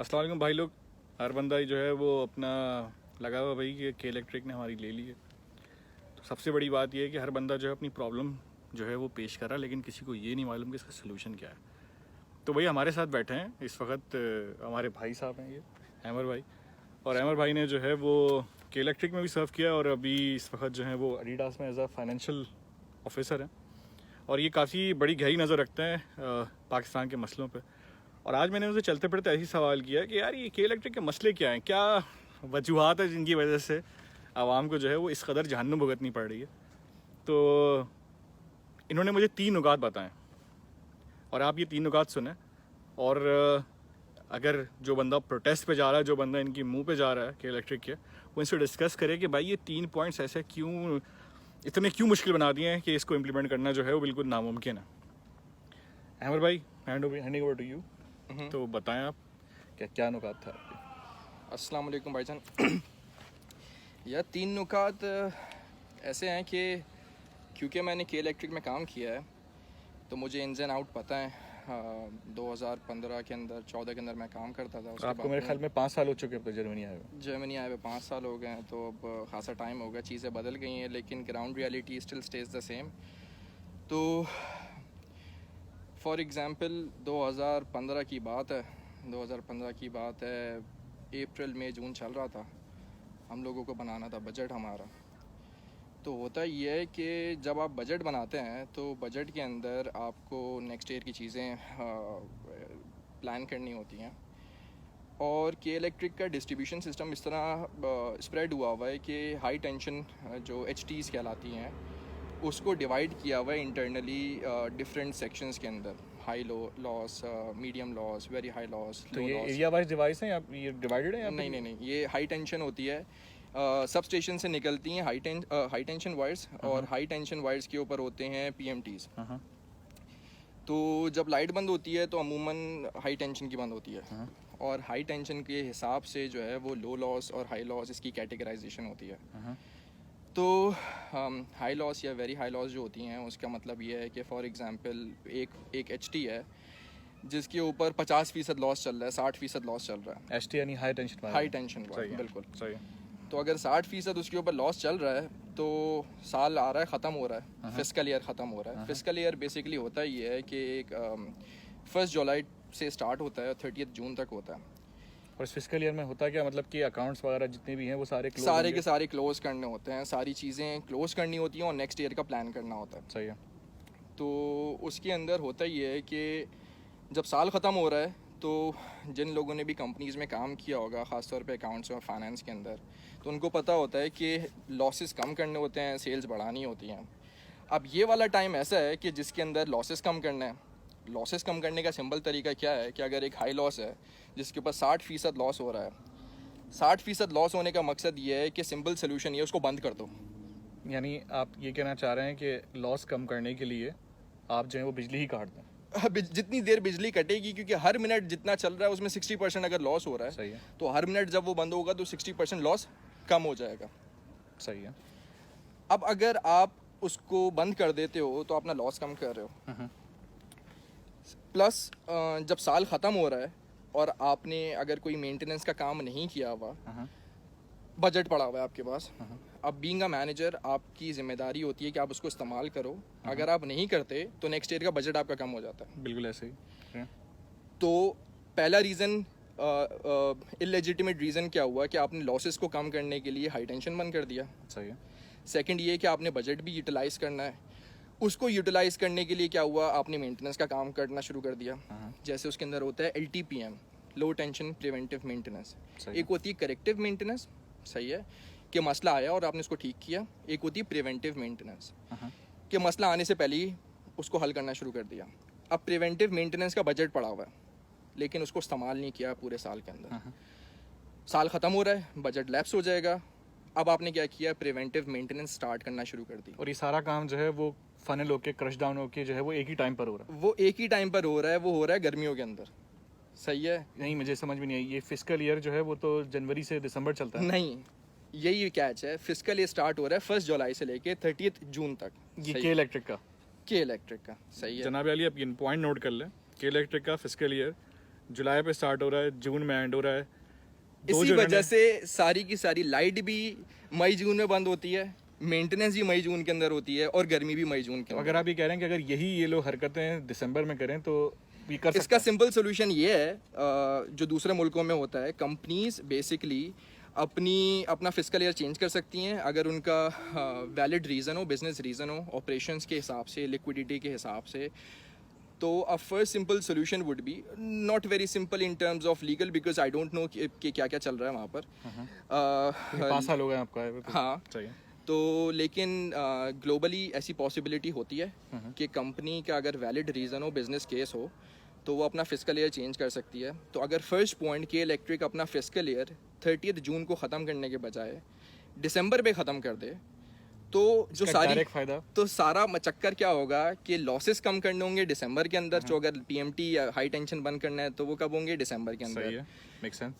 अस्सलाम वालेकुम भाई लोग। हर बंदा ही जो है वो अपना लगा हुआ भाई कि के इलेक्ट्रिक ने हमारी ले ली है। तो सबसे बड़ी बात यह है कि हर बंदा जो है अपनी प्रॉब्लम जो है वो पेश कर रहा है, लेकिन किसी को ये नहीं मालूम कि इसका सलूशन क्या है। तो भाई हमारे साथ बैठे हैं इस वक्त हमारे भाई साहब हैं, ये अहमर भाई। और अहमर भाई ने जो है वो के इलेक्ट्रिक में भी सर्व किया और अभी इस वक्त जो है वो एडिडास में एज अ फाइनेंशियल ऑफिसर हैं। और ये काफ़ी बड़ी गहरी नज़र रखते हैं पाकिस्तान के मसलों पे। और आज मैंने उनसे चलते फिरते ऐसी सवाल किया कि यार ये के इलेक्ट्रिक के मसले क्या हैं, क्या वजूहत है जिनकी वजह से आवाम को जो है वो इस कदर जहन्नुम भुगतनी पड़ रही है। तो इन्होंने मुझे 3 नुकात बताएं और आप ये 3 नुकात सुने। और अगर जो बंदा प्रोटेस्ट पे जा रहा है, जो बंदा इनकी मुंह पे जा रहा है के इलेक्ट्रिक के, वो इनसे डिस्कस करे कि भाई ये 3 पॉइंट्स ऐसे क्यों मुश्किल बना दिए हैं कि इसको इम्प्लीमेंट करना जो है वो बिल्कुल नामुमकिन है। अहमर भाई, हैंडिंग ओवर टू यू। तो बताएं आप क्या नुकात था आपके। अस्सलाम वालेकुम भाईजान। यह 3 नुकात ऐसे हैं कि क्योंकि मैंने के इलेक्ट्रिक में काम किया है तो मुझे इन्स एंड आउट पता है। 2015 के अंदर 14 के अंदर मैं काम करता था। आपको मेरे ख्याल में 5 साल हो चुके हैं जर्मनी आए हुए। जर्मनी आए हुए 5 साल हो गए हैं, तो अब खासा टाइम हो गया, चीज़ें बदल गई हैं, लेकिन ground reality still stage the same. तो फॉर एग्ज़ाम्पल 2015 की बात है, 2015 की बात है, अप्रैल मई जून चल रहा था, हम लोगों को बनाना था बजट हमारा। तो होता ये है कि जब आप बजट बनाते हैं तो बजट के अंदर आपको नेक्स्ट ईयर की चीज़ें प्लान करनी होती हैं। और के इलेक्ट्रिक का डिस्ट्रीब्यूशन सिस्टम इस तरह स्प्रेड हुआ हुआ है कि हाई टेंशन जो HTs कहलाती हैं उसको डिवाइड किया हुआ है इंटरनली डिफरेंट सेक्शंस के अंदर। High loss, medium loss, very high loss. तो ये एरिया वाइज डिवाइस है या ये डिवाइडेड है? नहीं, ये हाई टेंशन होती है। सब स्टेशन से निकलती हैं हाई टेंशन वायर्स, और हाई टेंशन वायर्स के ऊपर होते हैं PMTs। तो जब लाइट बंद होती है तो अमूमन हाई टेंशन की बंद होती है, और हाई टेंशन के हिसाब से जो है वो लो लॉस और हाई लॉस इसकी कैटेगराइजेशन होती है। तो हाई लॉस या वेरी हाई लॉस जो होती हैं उसका मतलब ये है कि फॉर एग्जांपल एक HT है जिसके ऊपर 50% लॉस चल रहा है, 60% लॉस चल रहा है। HT यानी हाई टेंशन वायर, बिल्कुल सही है। तो अगर 60% उसके ऊपर लॉस चल रहा है तो साल आ रहा है, ख़त्म हो रहा है, फिस्कल ईयर ख़त्म हो रहा है। फिस्कल ईयर बेसिकली होता ये है कि एक 1 जुलाई से स्टार्ट होता है और 30 जून तक होता है। और इस फिस्कल ईयर में होता क्या, मतलब कि अकाउंट्स वगैरह जितने भी हैं वो सारे के सारे क्लोज करने होते हैं, सारी चीज़ें क्लोज करनी होती हैं और नेक्स्ट ईयर का प्लान करना होता है। सही है। तो उसके अंदर होता ये है कि जब साल ख़त्म हो रहा है तो जिन लोगों ने भी कंपनीज़ में काम किया होगा, ख़ासतौर पे अकाउंट्स और फाइनेंस के अंदर, तो उनको पता होता है कि लॉसेस कम करने होते हैं, सेल्स बढ़ानी होती हैं। अब ये वाला टाइम ऐसा है कि जिसके अंदर लॉसेस कम करना है। लॉसेस कम करने का सिंपल तरीका क्या है कि अगर एक हाई लॉस है जिसके ऊपर 60% लॉस हो रहा है, 60% लॉस होने का मकसद ये है कि सिंपल सोल्यूशन ये उसको बंद कर दो। यानी आप ये कहना चाह रहे हैं कि लॉस कम करने के लिए आप जो है वो बिजली ही काट दें। जितनी देर बिजली कटेगी, क्योंकि हर मिनट जितना चल रहा है उसमें 60% अगर लॉस हो रहा है, सही है, तो हर मिनट जब वो बंद होगा तो 60% लॉस कम हो जाएगा। सही है। अब अगर आप उसको बंद कर देते हो तो अपना लॉस कम कर रहे हो। प्लस जब साल ख़त्म हो रहा है और आपने अगर कोई मेंटेनेंस का काम नहीं किया हुआ, बजट पड़ा हुआ है आपके पास, अब बीइंग अ मैनेजर आपकी जिम्मेदारी होती है कि आप उसको इस्तेमाल करो। अगर आप नहीं करते तो नेक्स्ट ईयर का बजट आपका कम हो जाता है। बिल्कुल ऐसे ही। तो पहला रीज़न, इलेजिटिमेट रीज़न क्या हुआ कि आपने लॉसेस को कम करने के लिए हाई टेंशन बंद कर दिया। सही है। सेकंड ये कि आपने बजट भी यूटिलाइज़ करना है। उसको यूटिलाइज़ करने के लिए क्या हुआ, आपने मेंटेनेंस का काम करना शुरू कर दिया। जैसे उसके अंदर होता है LTPM, लो टेंशन प्रिवेंटिव मेंटेनेंस। एक होती है करेक्टिव मेंटेनेंस, सही है, कि मसला आया और आपने उसको ठीक किया। एक होती है प्रिवेंटिव मेंटेनेंस, कि मसला आने से पहले ही उसको हल करना शुरू कर दिया। अब प्रिवेंटिव मेंटेनेंस का बजट पड़ा हुआ है लेकिन उसको इस्तेमाल नहीं किया पूरे साल के अंदर। साल ख़त्म हो रहा है, बजट लैप्स हो जाएगा। अब आपने क्या किया, प्रिवेंटिव मेंटेनेंस स्टार्ट करना शुरू कर दी। और ये सारा काम जो है वो फनल होके क्रश डाउन होके जो है वो एक ही टाइम पर हो रहा है। वो एक ही टाइम पर हो रहा है, वो हो रहा है गर्मियों के अंदर। सही है। नहीं, मुझे समझ में नहीं आई, ये फिस्कल ईयर जो है वो तो जनवरी से दिसंबर चलता है। नहीं, यही कैच है। फिस्कल ईयर स्टार्ट हो रहा है 1 जुलाई से लेके 30 जून तक। ये के इलेक्ट्रिक का के इलेक्ट्रिक का, सही है जनाब अली, आप ये पॉइंट नोट कर लें। के इलेक्ट्रिक का फिस्कल ईयर जुलाई पे स्टार्ट हो रहा है, जून में एंड हो रहा है। इसी वजह से सारी की सारी लाइट भी मई जून में बंद होती है, मेंटेनेंस भी मई जून के अंदर होती है और गर्मी भी मई जून के अंदर। अगर आप ये कह रहे हैं कि अगर यही ये लोग हरकतें दिसंबर में करें तो ये कर सकते इसका हैं। सिंपल सोल्यूशन ये है, जो दूसरे मुल्कों में होता है, कंपनीज बेसिकली अपना फिस्कल ईयर चेंज कर सकती हैं अगर उनका वैलिड रीज़न हो, बिजनेस रीज़न हो, ऑपरेशंस के हिसाब से, लिक्विडिटी के हिसाब से। तो a first simple solution would be, not very simple in terms of legal because I don't know कि क्या क्या चल रहा है वहाँ पर। 5 साल हो गए आपका है, तो हाँ, सही है। तो लेकिन ग्लोबली ऐसी पॉसिबिलिटी होती है कि कंपनी का अगर वैलिड रीज़न हो, बिजनेस केस हो, तो वो अपना फिस्कल ईयर चेंज कर सकती है। तो अगर फर्स्ट पॉइंट के इलेक्ट्रिक अपना फिस्कल ईयर 30 जून को ख़त्म करने के बजाय दिसंबर पे ख़त्म कर दे, तो जो सारी डायरेक्ट फायदा, तो सारा चक्कर क्या होगा कि लॉसेस कम करने होंगे दिसंबर के अंदर। जो अगर पीएमटी या हाई टेंशन बंद करना है तो वो कब होंगे? दिसंबर के सही अंदर। है, मेक सेंस।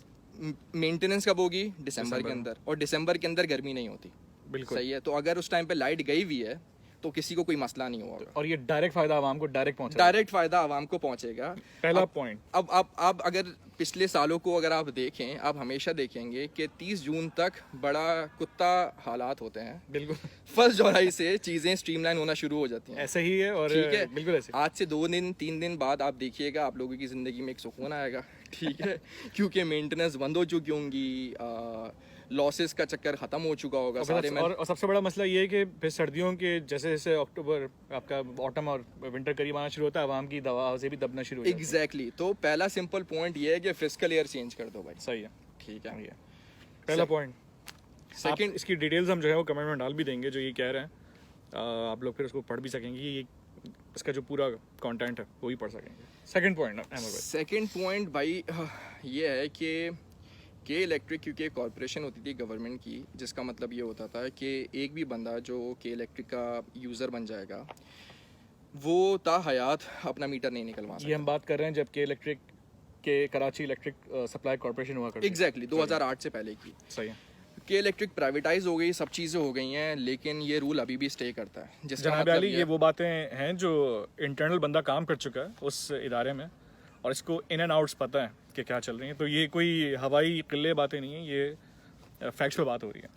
मेंटेनेंस कब होगी? दिसंबर के अंदर। और दिसंबर के अंदर गर्मी नहीं होती। बिल्कुल सही है। तो अगर उस टाइम पे लाइट गई हुई है तो किसी को कोई मसला नहीं होगा, और ये डायरेक्ट फायदा आवाम को डायरेक्ट पहुंचा। डायरेक्ट फायदा आवाम को पहुंचेगा। पहला पॉइंट। अब अगर पिछले सालों को अगर आप देखें, आप हमेशा देखेंगे कि 30 जून तक बड़ा कुत्ता हालात होते हैं। बिल्कुल 1 जुलाई से चीज़ें स्ट्रीमलाइन होना शुरू हो जाती हैं। ऐसे ही है, और ठीक है, बिल्कुल ऐसे। आज से 2 दिन 3 दिन बाद आप देखिएगा, आप लोगों की ज़िंदगी में एक सुकून आएगा। ठीक है, क्योंकि मेंटेनेंस बंद हो चुकी होंगी, लॉसेस का चक्कर ख़त्म हो चुका होगा सारे में। और सबसे बड़ा मसला ये है कि फिर सर्दियों के जैसे जैसे अक्टूबर आपका ऑटम और विंटर करीब आना शुरू होता है, आवाम की दवा से भी दबना शुरू हो जाती है। एग्जैक्टली। तो पहला सिंपल पॉइंट ये है कि फिस्कल ईयर चेंज कर दो भाई। सही है, ठीक है। सही है। पहला पॉइंट। सेकंड, इसकी डिटेल्स हम जो है वो कमेंट में डाल भी देंगे, जो ये कह रहे हैं। आप लोग फिर उसको पढ़ भी सकेंगे, ये इसका जो पूरा कंटेंट है वो भी पढ़ सकेंगे। सेकंड पॉइंट अहमद भाई। सेकंड पॉइंट भाई ये है कि के इलेक्ट्रिक, क्योंकि एक कॉरपोरेशन होती थी गवर्नमेंट की, जिसका मतलब ये होता था कि एक भी बंदा जो के इलेक्ट्रिक का यूज़र बन जाएगा वो ता हयात अपना मीटर नहीं निकलवा सकता। ये हम बात कर रहे हैं जब के इलेक्ट्रिक के कराची इलेक्ट्रिक सप्लाई कॉर्पोरेशन हुआ करती। एग्जैक्टली 2008 से पहले की। सही है। के इलेक्ट्रिक प्राइवेटाइज हो गई, सब चीज़ें हो गई हैं, लेकिन ये रूल अभी भी स्टे करता है। जिसका जनाब मतलब अली, ये वो बातें हैं जो इंटरनल बंदा काम कर चुका है उस इदारे में, और इसको इन एंड आउट्स पता है कि क्या चल रही है। तो ये कोई हवाई किले बातें नहीं है, ये फैक्चुअल बात हो रही है।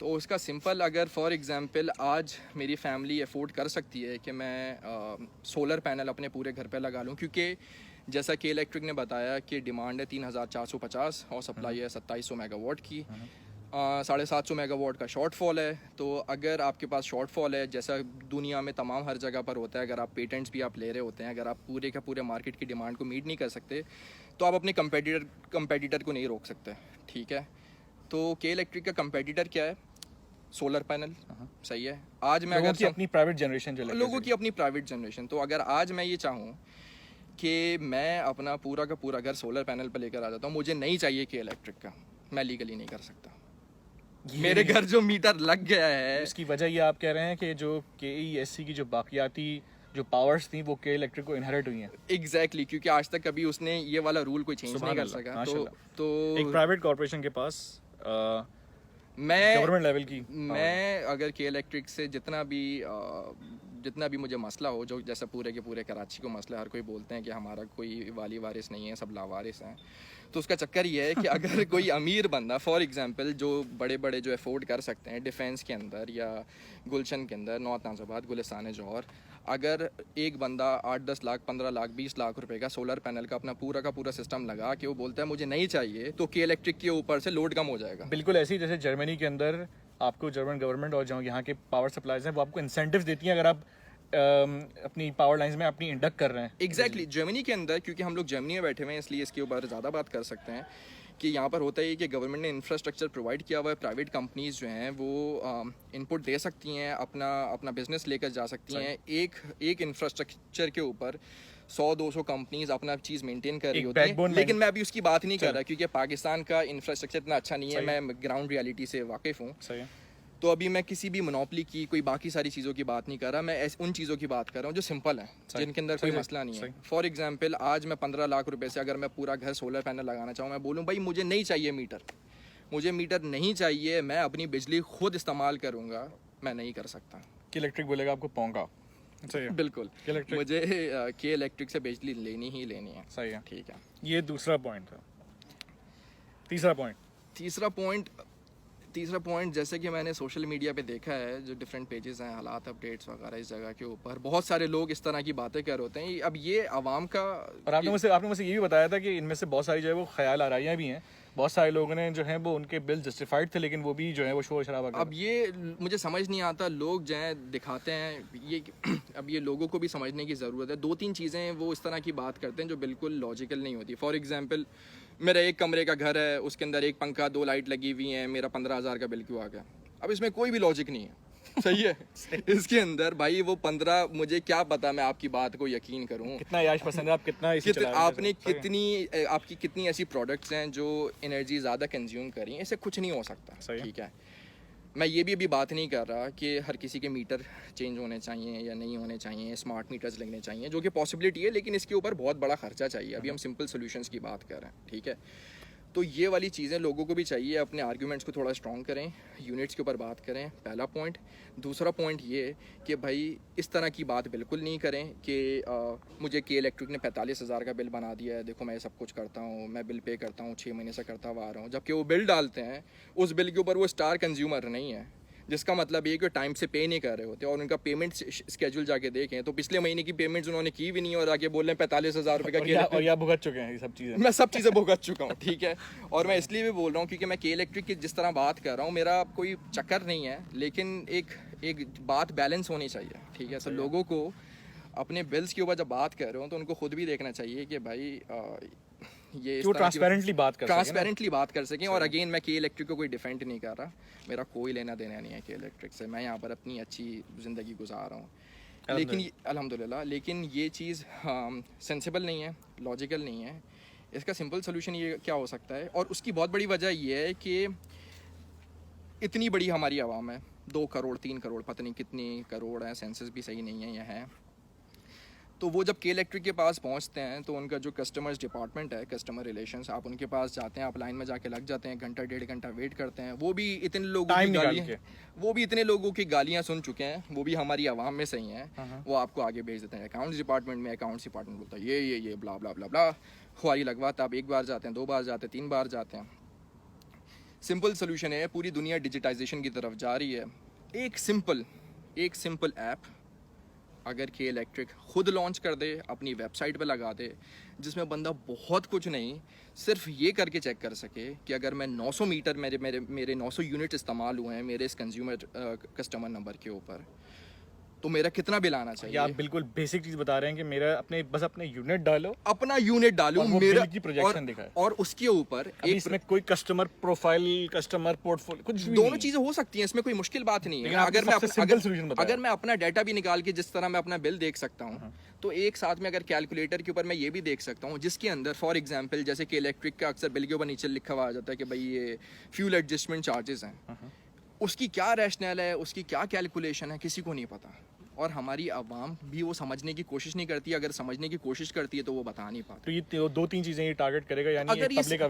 तो उसका सिंपल, अगर फॉर एग्जांपल आज मेरी फैमिली अफोर्ड कर सकती है कि मैं सोलर पैनल अपने पूरे घर पे लगा लूँ, क्योंकि जैसा कि इलेक्ट्रिक ने बताया कि डिमांड है 3450 और सप्लाई है 2700 मेगावाट की, 750 मेगावाट का शॉर्टफॉल है। तो अगर आपके पास शॉर्टफॉल है, जैसा दुनिया में तमाम हर जगह पर होता है, अगर आप पेटेंट्स भी आप ले रहे होते हैं, अगर आप पूरे का पूरे मार्केट की डिमांड को मीट नहीं कर सकते तो आप अपने कंपेटिटर को नहीं रोक सकते। ठीक है, तो के इलेक्ट्रिक का कंपेटिटर क्या है? Solar panel. सही है। आज मैं लोगों अगर की अपनी प्राइवेट जनरेशन, जो लोगों की अपनी प्राइवेट जनरेशन, तो अगर आज मैं ये चाहूँ कि मैं अपना पूरा का पूरा घर सोलर पैनल पर लेकर आ जाता हूँ, मुझे नहीं चाहिए के इलेक्ट्रिक का, मैं लीगली नहीं कर सकता। मेरे घर जो मीटर लग गया है, इसकी वजह ये आप कह रहे हैं कि जो KESC की जो बाकियाती जो पावर्स थी वो के इलेक्ट्रिक को इनहेरिट हुई हैं। एग्जैक्टली, क्योंकि आज तक कभी उसने ये वाला रूल कोई चेंज नहीं कर सका। तो एक प्राइवेट कॉर्पोरेशन के पास मैं गवर्नमेंट लेवल की, मैं अगर के इलेक्ट्रिक से जितना भी मुझे मसला हो, जो जैसा पूरे के पूरे कराची को मसला, हर कोई बोलते हैं कि हमारा कोई वाली वारिस नहीं है, सब लावारिस हैं। तो उसका चक्कर ये है कि अगर कोई अमीर बंदा, फॉर एग्जांपल जो बड़े बड़े जो अफोर्ड कर सकते हैं डिफेंस के अंदर या गुलशन के अंदर, नॉर्थ नाज़ाबाद, गुलिस्तान जौहर, अगर एक बंदा 8-10 लाख, 15 लाख, 20 लाख रुपए का सोलर पैनल का अपना पूरा का पूरा सिस्टम लगा के वो बोलता है मुझे नहीं चाहिए, तो के इलेक्ट्रिक के ऊपर से लोड कम हो जाएगा। बिल्कुल ऐसे ही जैसे जर्मनी के अंदर आपको जर्मन गवर्नमेंट और जो यहाँ के पावर सप्लाईज हैं वो आपको इंसेंटिव देती हैं अगर आप अपनी पावर लाइंस में अपनी इंडक्ट कर रहे हैं। एग्जैक्टली, जर्मनी के अंदर, क्योंकि हम लोग जर्मनी में बैठे हुए हैं इसलिए इसके ऊपर ज़्यादा बात कर सकते हैं कि यहाँ पर होता है कि गवर्नमेंट ने इंफ्रास्ट्रक्चर प्रोवाइड किया हुआ है, प्राइवेट कंपनीज जो हैं वो इनपुट दे सकती हैं, अपना बिजनेस लेकर जा सकती हैं। एक इंफ्रास्ट्रक्चर के ऊपर 100-200 कंपनीज अपना चीज़ मेंटेन कर रही होती हैं। लेकिन मैं अभी उसकी बात नहीं कर रहा, क्योंकि पाकिस्तान का इंफ्रास्ट्रक्चर इतना अच्छा नहीं है, मैं ग्राउंड रियलिटी से वाकिफ़ हूँ। सही है। तो अभी मैं किसी भी मोनोपली की, कोई बाकी सारी चीज़ों की बात नहीं कर रहा, मैं उन चीज़ों की बात कर रहा हूँ जो सिंपल हैं, जिनके अंदर कोई मसला नहीं है। फॉर एग्जांपल, आज मैं 15 लाख रुपए से अगर मैं पूरा घर सोलर पैनल लगाना चाहूँ, मैं बोलूँ भाई मुझे नहीं चाहिए मीटर, मुझे मीटर नहीं चाहिए, मैं अपनी बिजली खुद इस्तेमाल करूँगा, मैं नहीं कर सकता। कि इलेक्ट्रिक बोलेगा आपको पौंगा, सही है। बिल्कुल, के इलेक्ट्रिक मुझे के इलेक्ट्रिक से बिजली लेनी ही लेनी है। सही है। ठीक है, ये दूसरा पॉइंट था। तीसरा पॉइंट, तीसरा पॉइंट जैसे कि मैंने सोशल मीडिया पे देखा है, जो डिफरेंट पेजेस हैं, हालात अपडेट्स वगैरह, इस जगह के ऊपर बहुत सारे लोग इस तरह की बातें कर होते हैं। अब ये आवाम का, और आपने मुझे ये भी बताया था कि इनमें से बहुत सारी जो है वो ख्याल आराइयाँ भी हैं, बहुत सारे लोगों ने जो है वो उनके बिल जस्टिफाइड थे, लेकिन वो भी जो है वो शोर शराबा कर अब ये मुझे समझ नहीं आता, लोग जो हैं दिखाते हैं ये अब ये लोगों को भी समझने की ज़रूरत है। 2-3 चीज़ें वो इस तरह की बात करते हैं जो बिल्कुल लॉजिकल नहीं होती। फॉर एग्जांपल, मेरा एक कमरे का घर है, उसके अंदर एक पंखा, 2 लाइट लगी हुई हैं, मेरा 15,000 का बिल क्यों आ गया? अब इसमें कोई भी लॉजिक नहीं है। सही है। इसके अंदर भाई वो 15, मुझे क्या पता मैं आपकी बात को यकीन करूं, कितना याश पसंद है आप, कितना इसी चला रहे हैं। आपने सही है। आपकी कितनी ऐसी प्रोडक्ट्स हैं जो एनर्जी ज़्यादा कंज्यूम करी, इससे कुछ नहीं हो सकता। सही है। ठीक है, मैं ये भी अभी बात नहीं कर रहा कि हर किसी के मीटर चेंज होने चाहिए या नहीं होने चाहिए, स्मार्ट मीटर्स लगने चाहिए, जो कि पॉसिबिलिटी है, लेकिन इसके ऊपर बहुत बड़ा खर्चा चाहिए। अभी हम सिंपल सॉल्यूशंस की बात कर रहे हैं। ठीक है, तो ये वाली चीज़ें लोगों को भी चाहिए, अपने आर्ग्यूमेंट्स को थोड़ा स्ट्रॉन्ग करें, यूनिट्स के ऊपर बात करें, पहला पॉइंट। दूसरा पॉइंट ये कि भाई इस तरह की बात बिल्कुल नहीं करें कि मुझे के इलेक्ट्रिक ने 45,000 का बिल बना दिया है, देखो मैं सब कुछ करता हूँ, मैं बिल पे करता हूँ, 6 महीने से करता हुआ आ रहा हूँ, जबकि वो बिल डालते हैं, उस बिल के ऊपर वो स्टार कंज्यूमर नहीं है, जिसका मतलब ये कि टाइम से पे नहीं कर रहे होते। और उनका पेमेंट स्केड्यूल जाके देखें तो पिछले महीने की पेमेंट्स उन्होंने की भी नहीं, और आगे बोल रहे हैं 45,000 रुपये का और या भुगत चुके हैं ये सब चीज़ें। मैं सब चीज़ें भुगत चुका हूँ। ठीक है, और मैं इसलिए भी बोल रहा हूँ क्योंकि मैं के इलेक्ट्रिक की जिस तरह बात कर रहा हूँ, मेरा कोई चक्कर नहीं है, लेकिन एक बात बैलेंस होनी चाहिए। ठीक है, तो लोगों को अपने बिल्स के ऊपर जब बात कर रहे हो तो उनको खुद भी देखना चाहिए कि भाई ये जो ट्रांसपेरेंटली बात कर सकें ना। ट्रांसपेरेंटली बात कर सकें। और अगेन मैं के इलेक्ट्रिक को कोई डिफेंड नहीं कर रहा, मेरा कोई लेना देना नहीं है के इलेक्ट्रिक से, मैं यहाँ पर अपनी अच्छी ज़िंदगी गुजार रहा हूँ, लेकिन अल्हम्दुलिल्लाह, लेकिन ये चीज़ सेंसिबल नहीं है, लॉजिकल नहीं है। इसका सिंपल सोल्यूशन ये क्या हो सकता है, और उसकी बहुत बड़ी वजह ये है कि इतनी बड़ी हमारी आवाम है, 2 करोड़ 3 करोड़, पता नहीं कितनी करोड़ हैं, सेंसस भी सही नहीं है ये है। तो वो जब के इलेक्ट्रिक के पास पहुंचते हैं तो उनका जो कस्टमर्स डिपार्टमेंट है, कस्टमर रिलेशंस, आप उनके पास जाते हैं, आप लाइन में जाके लग जाते हैं, घंटा 1.5 घंटा वेट करते हैं, वो भी इतने लोगों की गालियाँ सुन चुके हैं, वो भी हमारी आवाम में से ही हैं, वो आपको आगे भेज देते हैं अकाउंट्स डिपार्टमेंट में। अकाउंट्स डिपार्टमेंट बोलता है ये ब्ला ब्ला ब्ला ब्ला, खुआरी लगवाता। आप 1 बार जाते हैं, 2 बार जाते हैं, 3 बार जाते हैं। सिंपल सोल्यूशन है, पूरी दुनिया डिजिटाइजेशन की तरफ जा रही है। एक सिंपल ऐप अगर के इलेक्ट्रिक खुद लॉन्च कर दे, अपनी वेबसाइट पे लगा दे, जिसमें बंदा बहुत कुछ नहीं, सिर्फ ये करके चेक कर सके कि अगर मैं 900 मीटर मेरे 900 यूनिट इस्तेमाल हुए हैं मेरे इस कंज्यूमर कस्टमर नंबर के ऊपर, तो मेरा कितना बिल आना चाहिए। आप बिल्कुल बेसिक चीज बता रहे हैं कि मेरा अपने यूनिट डालो, अपना यूनिट डालूं, और वो मेरा बिल की प्रोजेक्शन दिखाए, और उसके ऊपर एक इसमें कोई कस्टमर प्रोफाइल, कस्टमर पोर्टफोलियो कुछ भी दोनों नहीं। चीजें हो सकती हैं, इसमें कोई मुश्किल बात नहीं है। अगर मैं अपना डाटा भी निकाल के जिस तरह मैं अपना बिल देख सकता हूँ, तो एक साथ में अगर कैलकुलेटर के ऊपर मैं ये भी देख सकता हूँ, जिसके अंदर फॉर एग्जांपल जैसे कि इलेक्ट्रिक का अक्सर बिल के ऊपर नीचे लिखा हुआ आ जाता है कि भाई ये फ्यूल एडजस्टमेंट चार्जेस हैं, उसकी क्या रैशनल है, उसकी क्या कैलकुलेशन है, किसी को नहीं पता। और हमारी आवाम भी वो समझने की कोशिश नहीं करती, अगर समझने की कोशिश करती है तो वो बता नहीं पाती। तो ये 2-3 चीजें ये टारगेट करेगा, यानी पब्लिक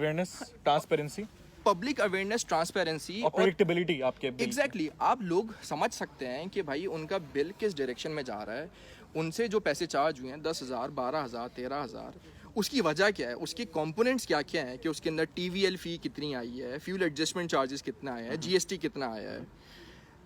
अवेयरनेस, ट्रांसपेरेंसी और प्रेडिक्टेबिलिटी आपके बिल। एग्जैक्टली, आप लोग समझ सकते हैं कि भाई उनका बिल किस डायरेक्शन में जा रहा है, उनसे जो पैसे चार्ज हुए हैं 10,000, 12,000, 13,000, उसकी वजह क्या है, उसके कंपोनेंट्स क्या क्या हैं, कि उसके अंदर TVL फी कितनी आई है, फ्यूल एडजस्टमेंट चार्जेस कितना आया है, GST कितना आया है।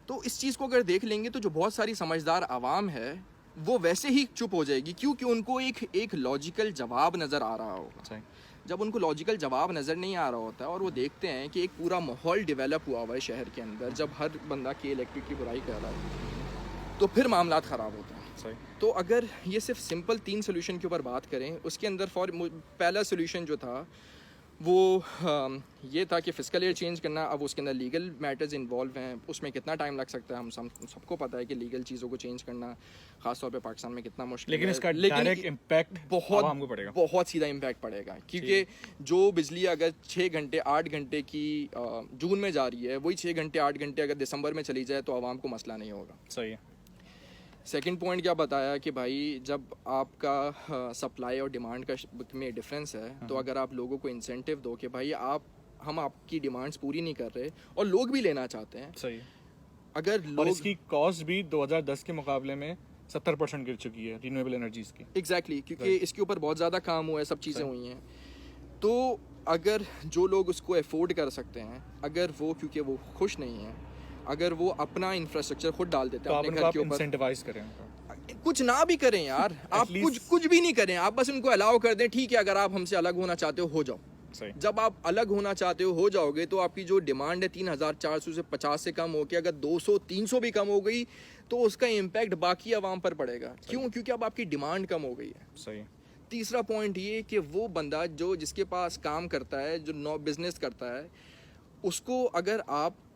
तो इस चीज़ को अगर देख लेंगे तो जो बहुत सारी समझदार आवाम है वो वैसे ही चुप हो जाएगी, क्योंकि उनको एक लॉजिकल जवाब नज़र आ रहा होगा। जब उनको लॉजिकल जवाब नज़र नहीं आ रहा होता है और वो देखते हैं कि एक पूरा माहौल डेवलप हुआ हुआ है शहर के अंदर, जब हर बंदा के इलेक्ट्रिक की बुराई कर रहा है, तो फिर मामला ख़राब होता है। तो अगर ये सिर्फ सिंपल 3 सोल्यूशन के ऊपर बात करें, उसके अंदर पहला सोल्यूशन जो था वो ये था कि फिजिकल एयर चेंज करना। अब उसके अंदर लीगल मैटर्स इन्वॉल्व हैं, उसमें कितना टाइम लग सकता है, हम सबको पता है कि लीगल चीज़ों को चेंज करना खासतौर पे पाकिस्तान में कितना मुश्किल लेकिन है। इसका डायरेक्ट इम्पैक्ट बहुत सीधा इम्पैक्ट पड़ेगा, क्योंकि जो बिजली अगर 6 घंटे 8 घंटे की जून में जा रही है, वही 6 घंटे 8 घंटे अगर दिसंबर में चली जाए तो आवाम को मसला नहीं होगा। सही है। सेकंड पॉइंट क्या बताया कि भाई जब आपका सप्लाई और डिमांड का में डिफरेंस है, तो अगर आप लोगों को इंसेंटिव दो कि भाई हम आपकी डिमांड्स पूरी नहीं कर रहे और लोग भी लेना चाहते हैं। सही है। अगर लोग, और इसकी कॉस्ट भी 2010 के मुकाबले में 70% गिर चुकी है रिन्यूएबल एनर्जीज़ की। एग्जैक्टली क्योंकि इसके ऊपर बहुत ज़्यादा काम हुआ है, सब चीज़ें हुई हैं। तो अगर जो लोग उसको अफोर्ड कर सकते हैं, अगर वो, क्योंकि वो खुश नहीं हैं, अगर वो अपना इंफ्रास्ट्रक्चर खुद डाल देते तो हैं आप अपने उनको घर आप के ऊपर, इंसेंटिवाइज करें उनको। कुछ ना भी करें यार, आप कुछ भी नहीं करें, आप बस उनको अलाउ कर दें, ठीक है अगर आप हमसे अलग होना चाहते हो जाओ। सही। जब आप अलग होना चाहते हो जाओगे तो आपकी जो डिमांड है 3,400 से 50 से कम होकर अगर 200-300 भी कम हो गई तो उसका इम्पैक्ट बाकी आवाम पर पड़ेगा। क्यों? क्योंकि अब आपकी डिमांड कम हो गई है। सही। तीसरा पॉइंट ये कि वो बंदा जो जिसके पास काम करता है, जो बिजनेस करता है, उसको अगर आप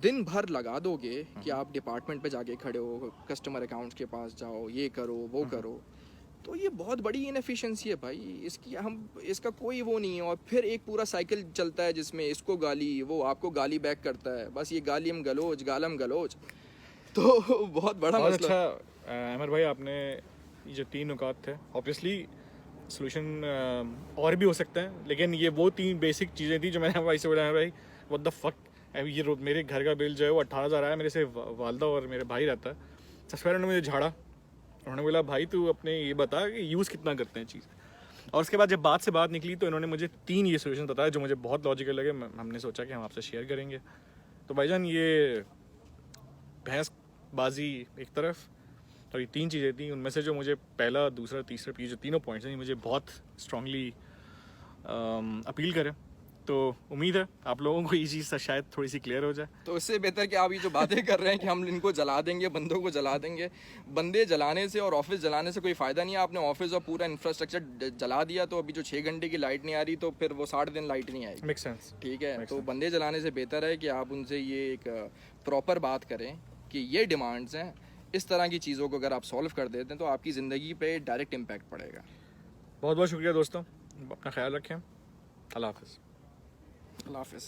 दिन भर लगा दोगे कि आप डिपार्टमेंट पे जाके खड़े हो, कस्टमर अकाउंट्स के पास जाओ, ये करो वो करो, तो ये बहुत बड़ी इनएफिशिएंसी है भाई। इसका कोई वो नहीं है। और फिर एक पूरा साइकिल चलता है जिसमें इसको गाली, वो आपको गाली बैक करता है, बस ये गालिम गलोच गालम गलोच। तो बहुत बड़ा बहुत मसला। अच्छा अमर भाई, आपने ये जो 3 नुकात थे, ऑब्वियसली सोल्यूशन और भी हो सकता है, लेकिन ये वो 3 बेसिक चीज़ें थी जो मैंने भाई से बोला, भाई व्हाट द फक, ये मेरे घर का बिल जो है वो 18,000 आया, मेरे से वालदा और मेरे भाई रहता है। सबसे पहले उन्होंने मुझे झाड़ा, उन्होंने बोला भाई तू अपने ये बता कि यूज़ कितना करते हैं चीज़। और उसके बाद जब बात से बात निकली तो इन्होंने मुझे 3 ये सोल्यूशन बताया जो मुझे बहुत लॉजिकल लगे। हमने सोचा कि हम आपसे शेयर करेंगे। तो भाईजान, ये भैंसबाजी एक तरफ, और ये 3 चीज़ें थी, उनमें से जो मुझे पहला, दूसरा, तीसरा, ये जो तीनों पॉइंट्स हैं, ये मुझे बहुत स्ट्रांगली अपील करें। तो उम्मीद है आप लोगों को ये चीज़ शायद थोड़ी सी क्लियर हो जाए। तो इससे बेहतर कि आप ये जो बातें कर रहे हैं कि हम इनको जला देंगे, बंदों को जला देंगे, बंदे जलाने से और ऑफिस जलाने से कोई फ़ायदा नहीं है। आपने ऑफिस और पूरा इंफ्रास्ट्रक्चर जला दिया तो अभी जो 6 घंटे की लाइट नहीं आ रही तो फिर वो 60 दिन लाइट नहीं आएगी। Make sense. ठीक है, तो बंदे जलाने से बेहतर है कि आप उनसे ये एक प्रॉपर बात करें कि ये डिमांड्स हैं, इस तरह की चीज़ों को अगर आप सॉल्व कर देते हैं तो आपकी ज़िंदगी पे डायरेक्ट इम्पैक्ट पड़ेगा। बहुत बहुत शुक्रिया दोस्तों, अपना ख्याल रखें। अल्लाह हाफ़िज़। अल्लाह हाफ़िज़।